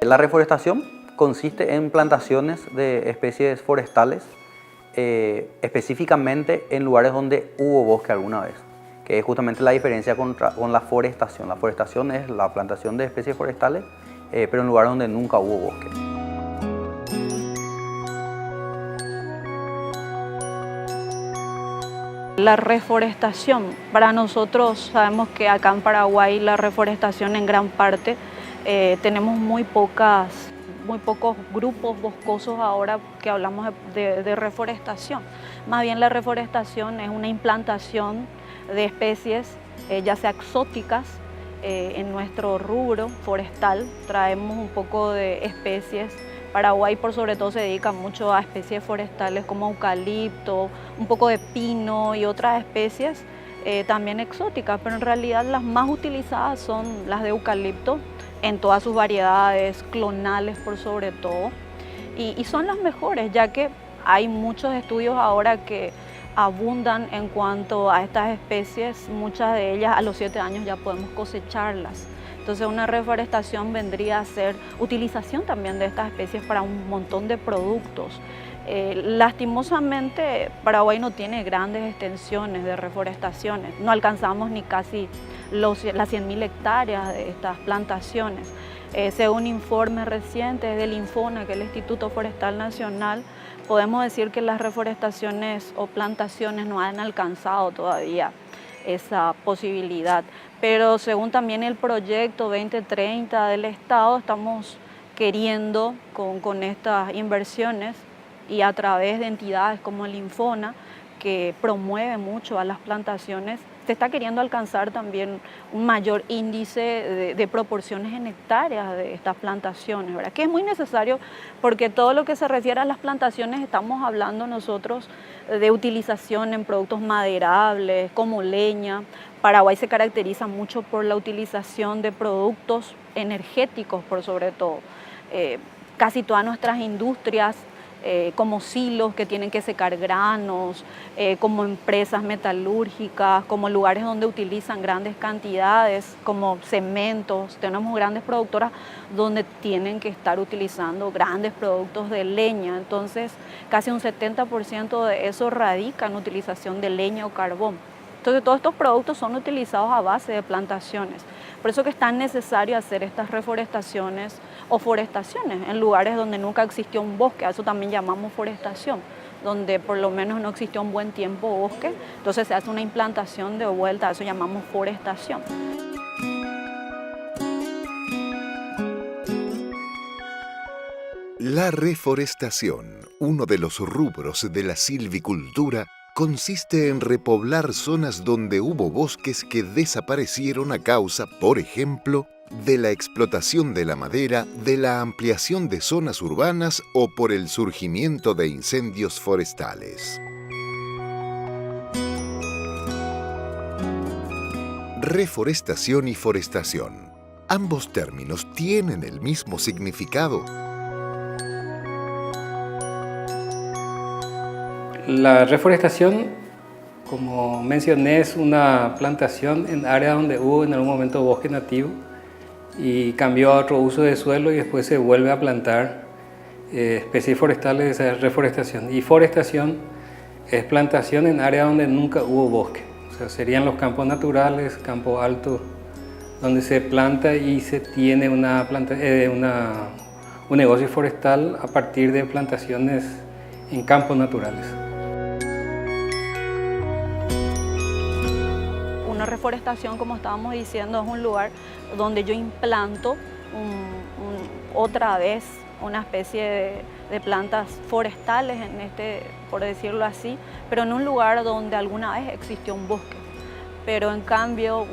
La reforestación consiste en plantaciones de especies forestales, específicamente en lugares donde hubo bosque alguna vez, que es justamente la diferencia con la forestación. La forestación es la plantación de especies forestales, pero en lugares donde nunca hubo bosque. La reforestación, para nosotros sabemos que acá en Paraguay la reforestación en gran parte tenemos muy pocos grupos boscosos ahora que hablamos de reforestación. Más bien la reforestación es una implantación de especies ya sea exóticas en nuestro rubro forestal. Traemos un poco de especies. Paraguay por sobre todo se dedica mucho a especies forestales como eucalipto, un poco de pino y otras especies también exóticas, pero en realidad las más utilizadas son las de eucalipto en todas sus variedades, clonales por sobre todo, y son las mejores, ya que hay muchos estudios ahora que abundan en cuanto a estas especies, muchas de ellas a los 7 años ya podemos cosecharlas. Entonces una reforestación vendría a ser utilización también de estas especies para un montón de productos. Lastimosamente Paraguay no tiene grandes extensiones de reforestaciones, no alcanzamos ni casi las 100.000 hectáreas de estas plantaciones. Según informes recientes del INFONA, que es el Instituto Forestal Nacional, podemos decir que las reforestaciones o plantaciones no han alcanzado todavía esa posibilidad. Pero según también el proyecto 2030 del Estado, estamos queriendo con estas inversiones y a través de entidades como el INFONA, que promueve mucho a las plantaciones, se está queriendo alcanzar también un mayor índice de proporciones en hectáreas de estas plantaciones, ¿verdad? Que es muy necesario porque todo lo que se refiere a las plantaciones estamos hablando nosotros de utilización en productos maderables como leña. Paraguay se caracteriza mucho por la utilización de productos energéticos por sobre todo. Casi todas nuestras industrias como silos que tienen que secar granos, como empresas metalúrgicas, como lugares donde utilizan grandes cantidades, como cementos. Tenemos grandes productoras donde tienen que estar utilizando grandes productos de leña. Entonces, casi un 70% de eso radica en utilización de leña o carbón. Entonces, todos estos productos son utilizados a base de plantaciones. Por eso que es tan necesario hacer estas reforestaciones o forestaciones en lugares donde nunca existió un bosque. A eso también llamamos forestación, donde por lo menos no existió un buen tiempo bosque. Entonces se hace una implantación de vuelta, a eso llamamos forestación. La reforestación, uno de los rubros de la silvicultura, consiste en repoblar zonas donde hubo bosques que desaparecieron a causa, por ejemplo, de la explotación de la madera, de la ampliación de zonas urbanas o por el surgimiento de incendios forestales. Reforestación y forestación. Ambos términos tienen el mismo significado. La reforestación, como mencioné, es una plantación en áreas donde hubo en algún momento bosque nativo y cambió a otro uso de suelo y después se vuelve a plantar especies forestales. Esa es reforestación. Y forestación es plantación en áreas donde nunca hubo bosque. O sea, serían los campos naturales, campos altos, donde se planta y se tiene un negocio forestal a partir de plantaciones en campos naturales. Una reforestación, como estábamos diciendo, es un lugar donde yo implanto otra vez una especie de plantas forestales, por decirlo así, pero en un lugar donde alguna vez existió un bosque. Pero en cambio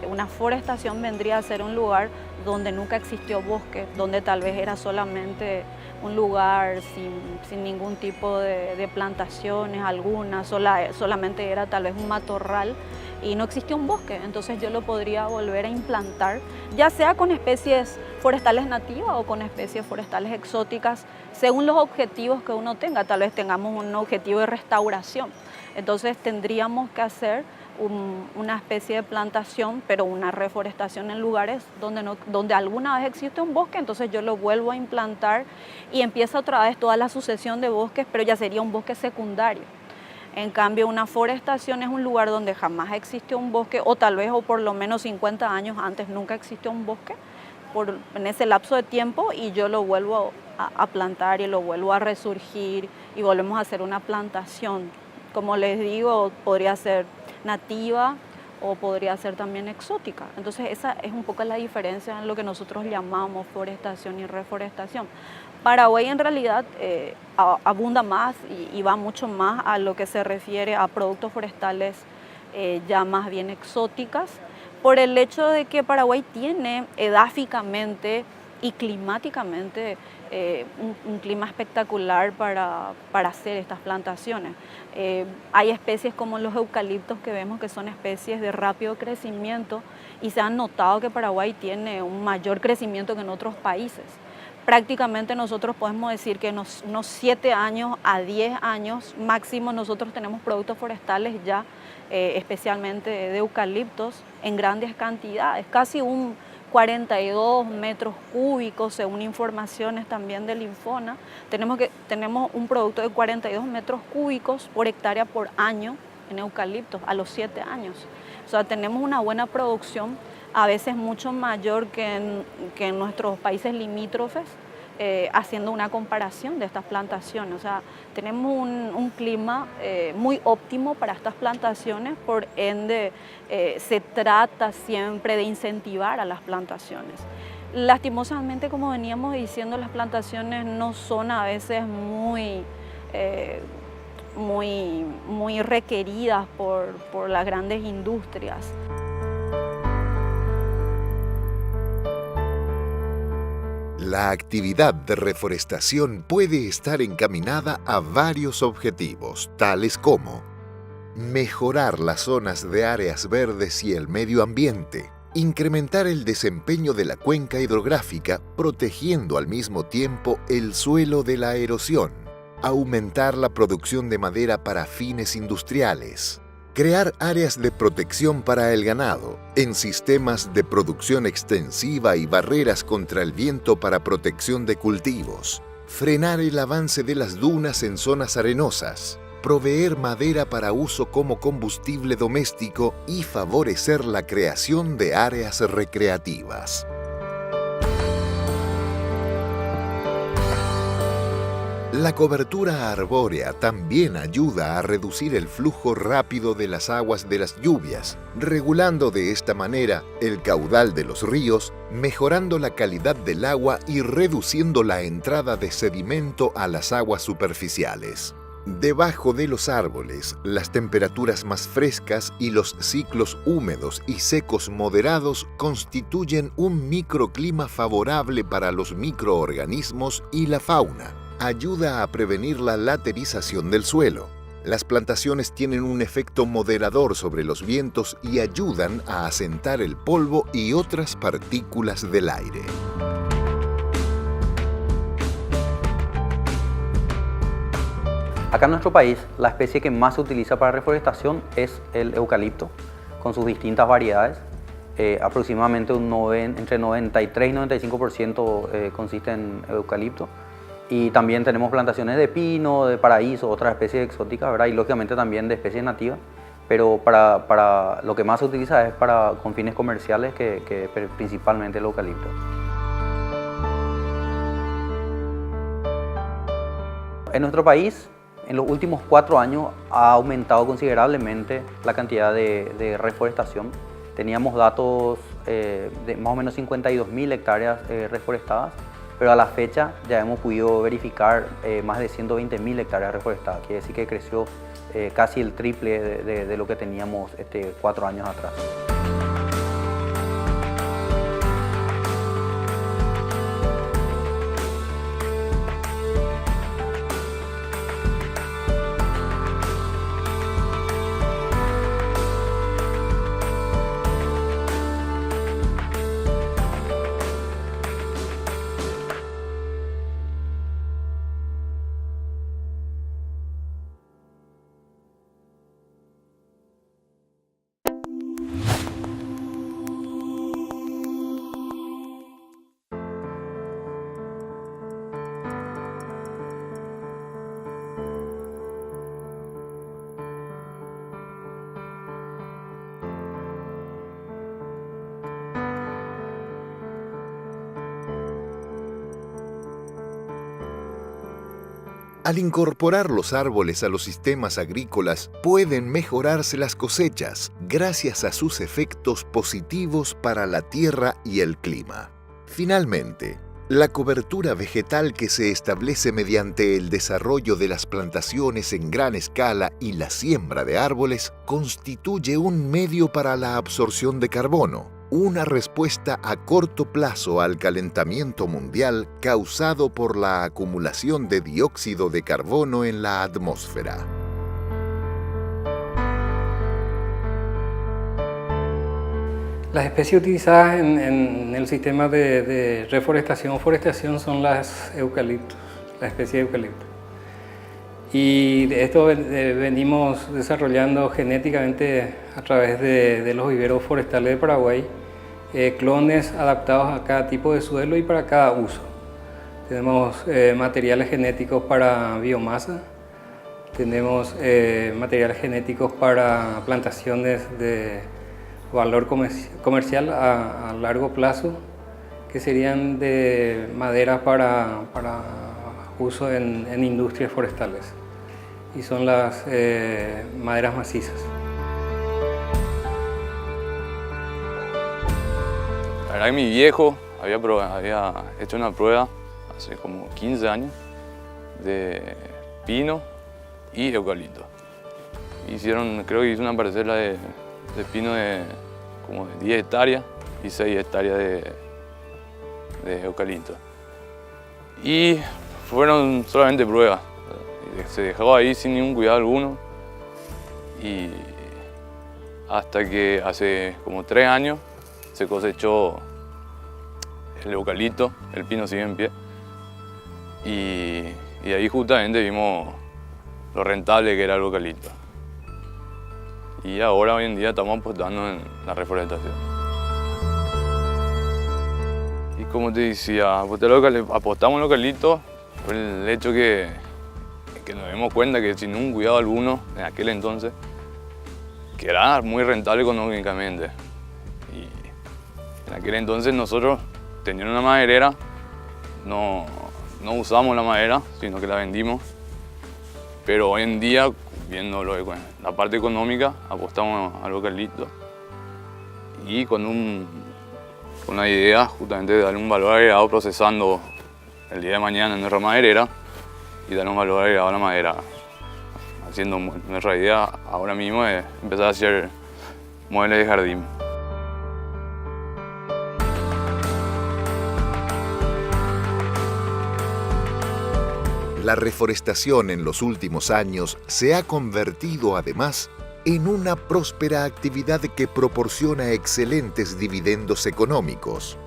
una forestación vendría a ser un lugar donde nunca existió bosque, donde tal vez era solamente un lugar sin ningún tipo de plantaciones alguna, solamente era tal vez un matorral y no existía un bosque. Entonces yo lo podría volver a implantar, ya sea con especies forestales nativas o con especies forestales exóticas, según los objetivos que uno tenga. Tal vez tengamos un objetivo de restauración, entonces tendríamos que hacer una especie de plantación, pero una reforestación en lugares donde alguna vez existe un bosque, entonces yo lo vuelvo a implantar y empieza otra vez toda la sucesión de bosques, pero ya sería un bosque secundario. En cambio, una forestación es un lugar donde jamás existió un bosque, o tal vez, o por lo menos 50 años antes nunca existió un bosque, en ese lapso de tiempo, y yo lo vuelvo a plantar y lo vuelvo a resurgir y volvemos a hacer una plantación. Como les digo, podría ser nativa o podría ser también exótica. Entonces esa es un poco la diferencia en lo que nosotros llamamos forestación y reforestación. Paraguay en realidad abunda más y va mucho más a lo que se refiere a productos forestales ya más bien exóticas, por el hecho de que Paraguay tiene edáficamente y climáticamente un clima espectacular para hacer estas plantaciones. Hay especies como los eucaliptos que vemos que son especies de rápido crecimiento y se han notado que Paraguay tiene un mayor crecimiento que en otros países. Prácticamente nosotros podemos decir que unos 7 años a 10 años máximo nosotros tenemos productos forestales ya, especialmente de eucaliptos, en grandes cantidades, casi un 42 metros cúbicos, según informaciones también del Infona. Tenemos un producto de 42 metros cúbicos por hectárea por año en eucaliptos a los 7 años. O sea, tenemos una buena producción, a veces mucho mayor que en nuestros países limítrofes, haciendo una comparación de estas plantaciones. O sea, tenemos un clima muy óptimo para estas plantaciones, por ende se trata siempre de incentivar a las plantaciones. Lastimosamente, como veníamos diciendo, las plantaciones no son a veces muy requeridas por las grandes industrias. La actividad de reforestación puede estar encaminada a varios objetivos, tales como mejorar las zonas de áreas verdes y el medio ambiente, incrementar el desempeño de la cuenca hidrográfica, protegiendo al mismo tiempo el suelo de la erosión, aumentar la producción de madera para fines industriales, crear áreas de protección para el ganado, en sistemas de producción extensiva y barreras contra el viento para protección de cultivos, frenar el avance de las dunas en zonas arenosas, proveer madera para uso como combustible doméstico y favorecer la creación de áreas recreativas. La cobertura arbórea también ayuda a reducir el flujo rápido de las aguas de las lluvias, regulando de esta manera el caudal de los ríos, mejorando la calidad del agua y reduciendo la entrada de sedimento a las aguas superficiales. Debajo de los árboles, las temperaturas más frescas y los ciclos húmedos y secos moderados constituyen un microclima favorable para los microorganismos y la fauna. Ayuda a prevenir la laterización del suelo. Las plantaciones tienen un efecto moderador sobre los vientos y ayudan a asentar el polvo y otras partículas del aire. Acá en nuestro país, la especie que más se utiliza para reforestación es el eucalipto, con sus distintas variedades. Aproximadamente entre 93 y 95% consiste en eucalipto. Y también tenemos plantaciones de pino, de paraíso, otras especies exóticas, ¿verdad? Y lógicamente también de especies nativas. Pero para lo que más se utiliza es con fines comerciales, que principalmente el eucalipto. En nuestro país, en los últimos 4 años ha aumentado considerablemente la cantidad de reforestación. Teníamos datos de más o menos 52.000 hectáreas reforestadas, pero a la fecha ya hemos podido verificar más de 120.000 hectáreas reforestadas. Quiere decir que creció casi el triple de lo que teníamos 4 años atrás. Al incorporar los árboles a los sistemas agrícolas, pueden mejorarse las cosechas gracias a sus efectos positivos para la tierra y el clima. Finalmente, la cobertura vegetal que se establece mediante el desarrollo de las plantaciones en gran escala y la siembra de árboles constituye un medio para la absorción de carbono, una respuesta a corto plazo al calentamiento mundial causado por la acumulación de dióxido de carbono en la atmósfera. Las especies utilizadas en el sistema de reforestación o forestación son las eucaliptos, la especie de eucalipto. Y de esto venimos desarrollando genéticamente a través de los viveros forestales de Paraguay, clones adaptados a cada tipo de suelo y para cada uso. Tenemos materiales genéticos para biomasa, tenemos materiales genéticos para plantaciones de valor comercial a largo plazo, que serían de madera para uso en industrias forestales, y son las maderas macizas. La verdad que mi viejo había hecho una prueba hace como 15 años de pino y eucalipto. Creo que hizo una parcela de pino de como de 10 hectáreas y 6 hectáreas de eucalipto. Y fueron solamente pruebas. Se dejó ahí sin ningún cuidado alguno. Y hasta que hace como 3 años se cosechó el eucalipto, el pino sigue en pie. Y ahí justamente vimos lo rentable que era el eucalipto. Y ahora, hoy en día, estamos apostando en la reforestación. Y como te decía, apostamos en el eucalipto por el hecho que nos dimos cuenta que sin un cuidado alguno, en aquel entonces, que era muy rentable económicamente. Y en aquel entonces nosotros, teniendo una maderera, no usamos la madera, sino que la vendimos. Pero hoy en día, viendo la parte económica, apostamos al eucalipto y con una idea justamente de darle un valor agregado procesando el día de mañana en nuestra maderera y darle un valor agregado a la madera. Nuestra idea ahora mismo es empezar a hacer muebles de jardín. La reforestación en los últimos años se ha convertido además en una próspera actividad que proporciona excelentes dividendos económicos.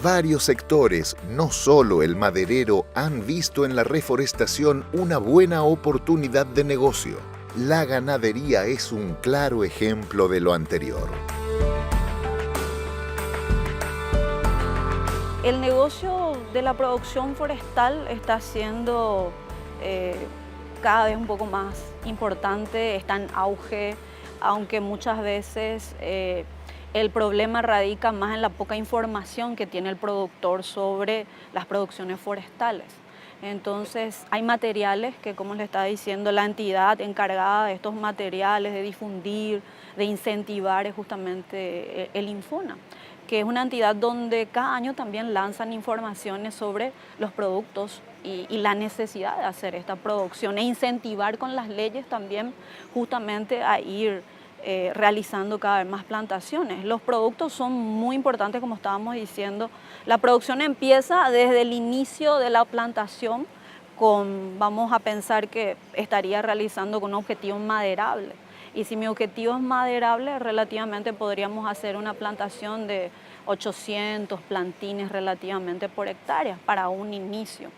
Varios sectores, no solo el maderero, han visto en la reforestación una buena oportunidad de negocio. La ganadería es un claro ejemplo de lo anterior. El negocio de la producción forestal está siendo cada vez un poco más importante, está en auge, aunque muchas veces el problema radica más en la poca información que tiene el productor sobre las producciones forestales. Entonces hay materiales que, como le estaba diciendo, la entidad encargada de estos materiales, de difundir, de incentivar, es justamente el Infona, que es una entidad donde cada año también lanzan informaciones sobre los productos y la necesidad de hacer esta producción e incentivar con las leyes también justamente a ir realizando cada vez más plantaciones. Los productos son muy importantes, como estábamos diciendo. La producción empieza desde el inicio de la plantación vamos a pensar que estaría realizando con un objetivo maderable. Y si mi objetivo es maderable, relativamente podríamos hacer una plantación de 800 plantines relativamente por hectárea para un inicio.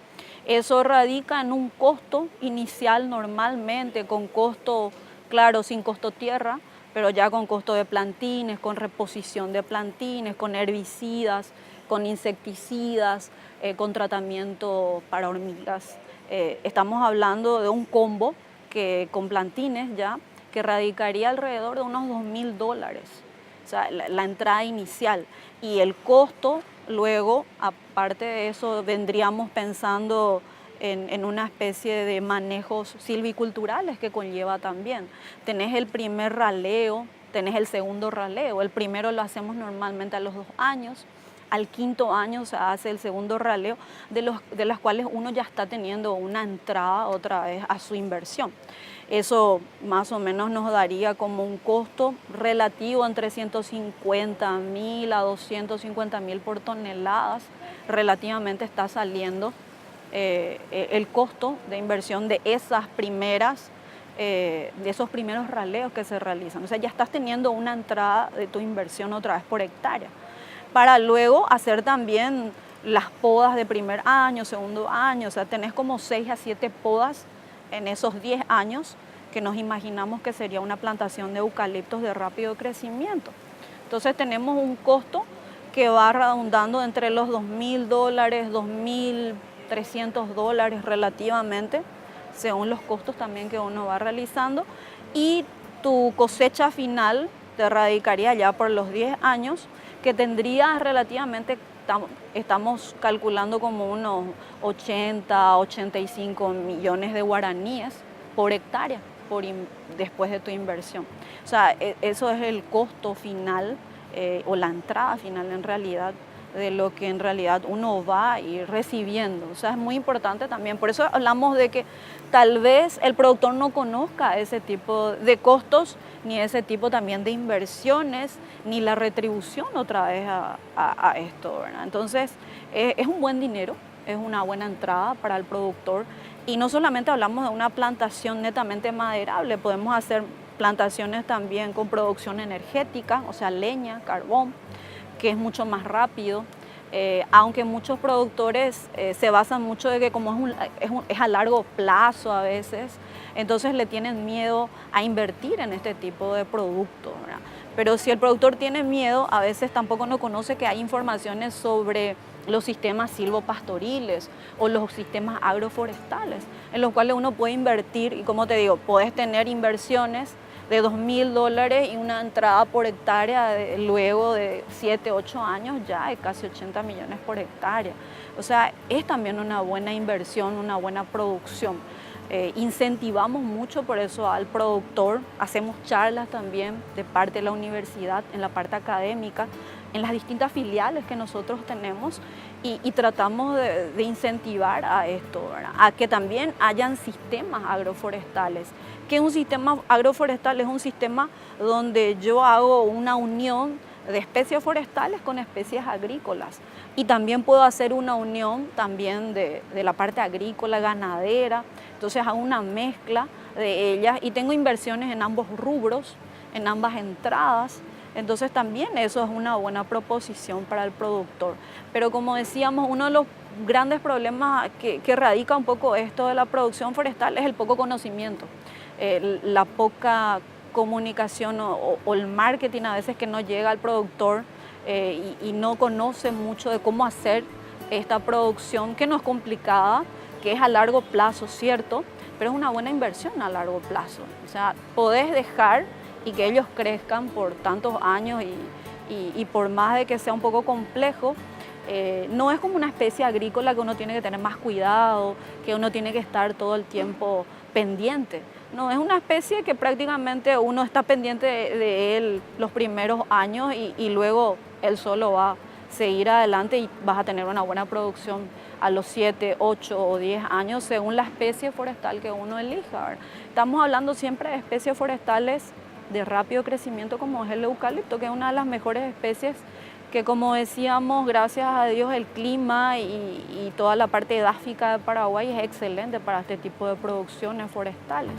Eso radica en un costo inicial normalmente, con costo, claro, sin costo tierra, pero ya con costo de plantines, con reposición de plantines, con herbicidas, con insecticidas, con tratamiento para hormigas. Estamos hablando de un combo que con plantines ya, que radicaría alrededor de unos $2.000, o sea, la entrada inicial. Y el costo, luego, aparte de eso, vendríamos pensando en una especie de manejos silviculturales que conlleva también. Tenés el primer raleo, tenés el segundo raleo. El primero lo hacemos normalmente a los 2 años. Al 5.º año se hace el segundo raleo, de las cuales uno ya está teniendo una entrada otra vez a su inversión. Eso más o menos nos daría como un costo relativo entre 150.000 a 250.000 por toneladas. Relativamente está saliendo el costo de inversión de esos primeros raleos que se realizan. O sea, ya estás teniendo una entrada de tu inversión otra vez por hectárea, para luego hacer también las podas de primer año, segundo año. O sea, tenés como 6 a 7 podas en esos 10 años, que nos imaginamos que sería una plantación de eucaliptos de rápido crecimiento. Entonces tenemos un costo que va redundando entre los $2.000, $2.300 relativamente, según los costos también que uno va realizando, y tu cosecha final te radicaría ya por los 10 años, que tendría relativamente, estamos calculando como unos 80, 85 millones de guaraníes por hectárea después de tu inversión. O sea, eso es el costo final o la entrada final en realidad de lo que en realidad uno va a ir recibiendo. O sea, es muy importante también. Por eso hablamos de que tal vez el productor no conozca ese tipo de costos, ni ese tipo también de inversiones, ni la retribución otra vez a esto, ¿verdad? Entonces, es un buen dinero, es una buena entrada para el productor. Y no solamente hablamos de una plantación netamente maderable, podemos hacer plantaciones también con producción energética, o sea, leña, carbón, que es mucho más rápido, aunque muchos productores se basan mucho de que como es a largo plazo a veces, entonces le tienen miedo a invertir en este tipo de producto, ¿verdad? Pero si el productor tiene miedo, a veces tampoco no conoce que hay informaciones sobre los sistemas silvopastoriles o los sistemas agroforestales, en los cuales uno puede invertir y, como te digo, puedes tener inversiones de $2.000 y una entrada por hectárea luego de 7, 8 años ya de casi 80 millones por hectárea. O sea, es también una buena inversión, una buena producción. Incentivamos mucho por eso al productor, hacemos charlas también de parte de la universidad, en la parte académica, en las distintas filiales que nosotros tenemos y tratamos de incentivar a esto, ¿verdad? A que también hayan sistemas agroforestales. Que un sistema agroforestal es un sistema donde yo hago una unión de especies forestales con especies agrícolas y también puedo hacer una unión también de la parte agrícola, ganadera, entonces hago una mezcla de ellas y tengo inversiones en ambos rubros, en ambas entradas. Entonces también eso es una buena proposición para el productor. Pero como decíamos, uno de los grandes problemas que radica un poco esto de la producción forestal es el poco conocimiento, la poca comunicación o el marketing a veces que no llega al productor y no conoce mucho de cómo hacer esta producción, que no es complicada, que es a largo plazo, cierto, pero es una buena inversión a largo plazo. O sea, podés dejar y que ellos crezcan por tantos años y por más de que sea un poco complejo, no es como una especie agrícola que uno tiene que tener más cuidado, que uno tiene que estar todo el tiempo pendiente. No, es una especie que prácticamente uno está pendiente de él los primeros años y luego él solo va a seguir adelante y vas a tener una buena producción a los 7, 8 o 10 años según la especie forestal que uno elija, ¿verdad? Estamos hablando siempre de especies forestales de rápido crecimiento como es el eucalipto, que es una de las mejores especies que, como decíamos, gracias a Dios el clima y toda la parte edáfica de Paraguay es excelente para este tipo de producciones forestales.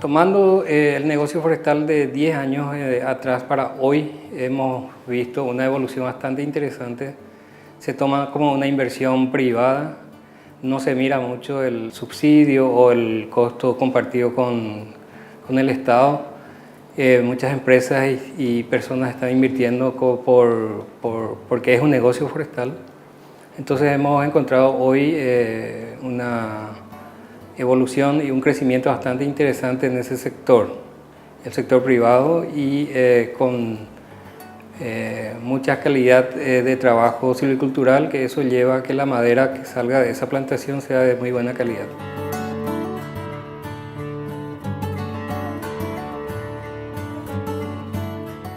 Tomando el negocio forestal de 10 años atrás para hoy, hemos visto una evolución bastante interesante. Se toma como una inversión privada, no se mira mucho el subsidio o el costo compartido con el Estado. Muchas empresas y personas están invirtiendo porque es un negocio forestal. Entonces hemos encontrado hoy una evolución y un crecimiento bastante interesante en ese sector, el sector privado, y con mucha calidad de trabajo silvicultural, que eso lleva a que la madera que salga de esa plantación sea de muy buena calidad.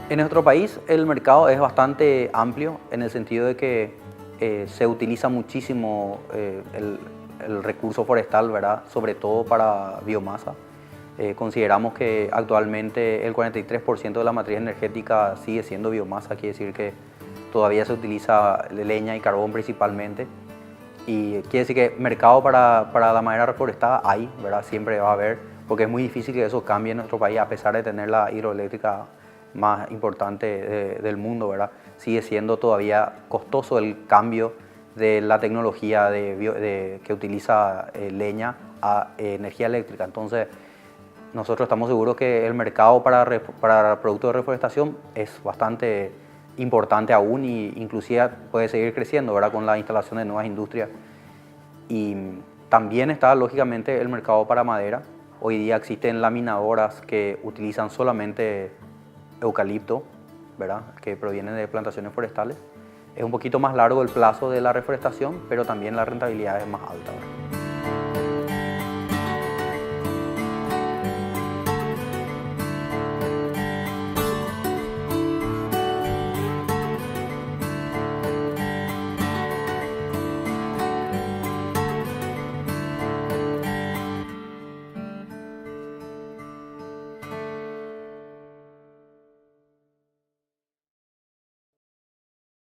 En nuestro país el mercado es bastante amplio en el sentido de que se utiliza muchísimo el recurso forestal, ¿verdad? Sobre todo para biomasa. Consideramos que actualmente el 43% de la matriz energética sigue siendo biomasa, quiere decir que todavía se utiliza leña y carbón principalmente. Y quiere decir que mercado para la madera reforestada hay, ¿verdad? Siempre va a haber, porque es muy difícil que eso cambie en nuestro país a pesar de tener la hidroeléctrica más importante del mundo, ¿verdad? Sigue siendo todavía costoso el cambio de la tecnología que utiliza leña a energía eléctrica. Entonces, nosotros estamos seguros que el mercado para productos de reforestación es bastante importante aún e inclusive puede seguir creciendo, ¿verdad? Con la instalación de nuevas industrias. Y también está lógicamente el mercado para madera. Hoy día existen laminadoras que utilizan solamente eucalipto, ¿verdad? Que provienen de plantaciones forestales. Es un poquito más largo el plazo de la reforestación, pero también la rentabilidad es más alta, ¿verdad?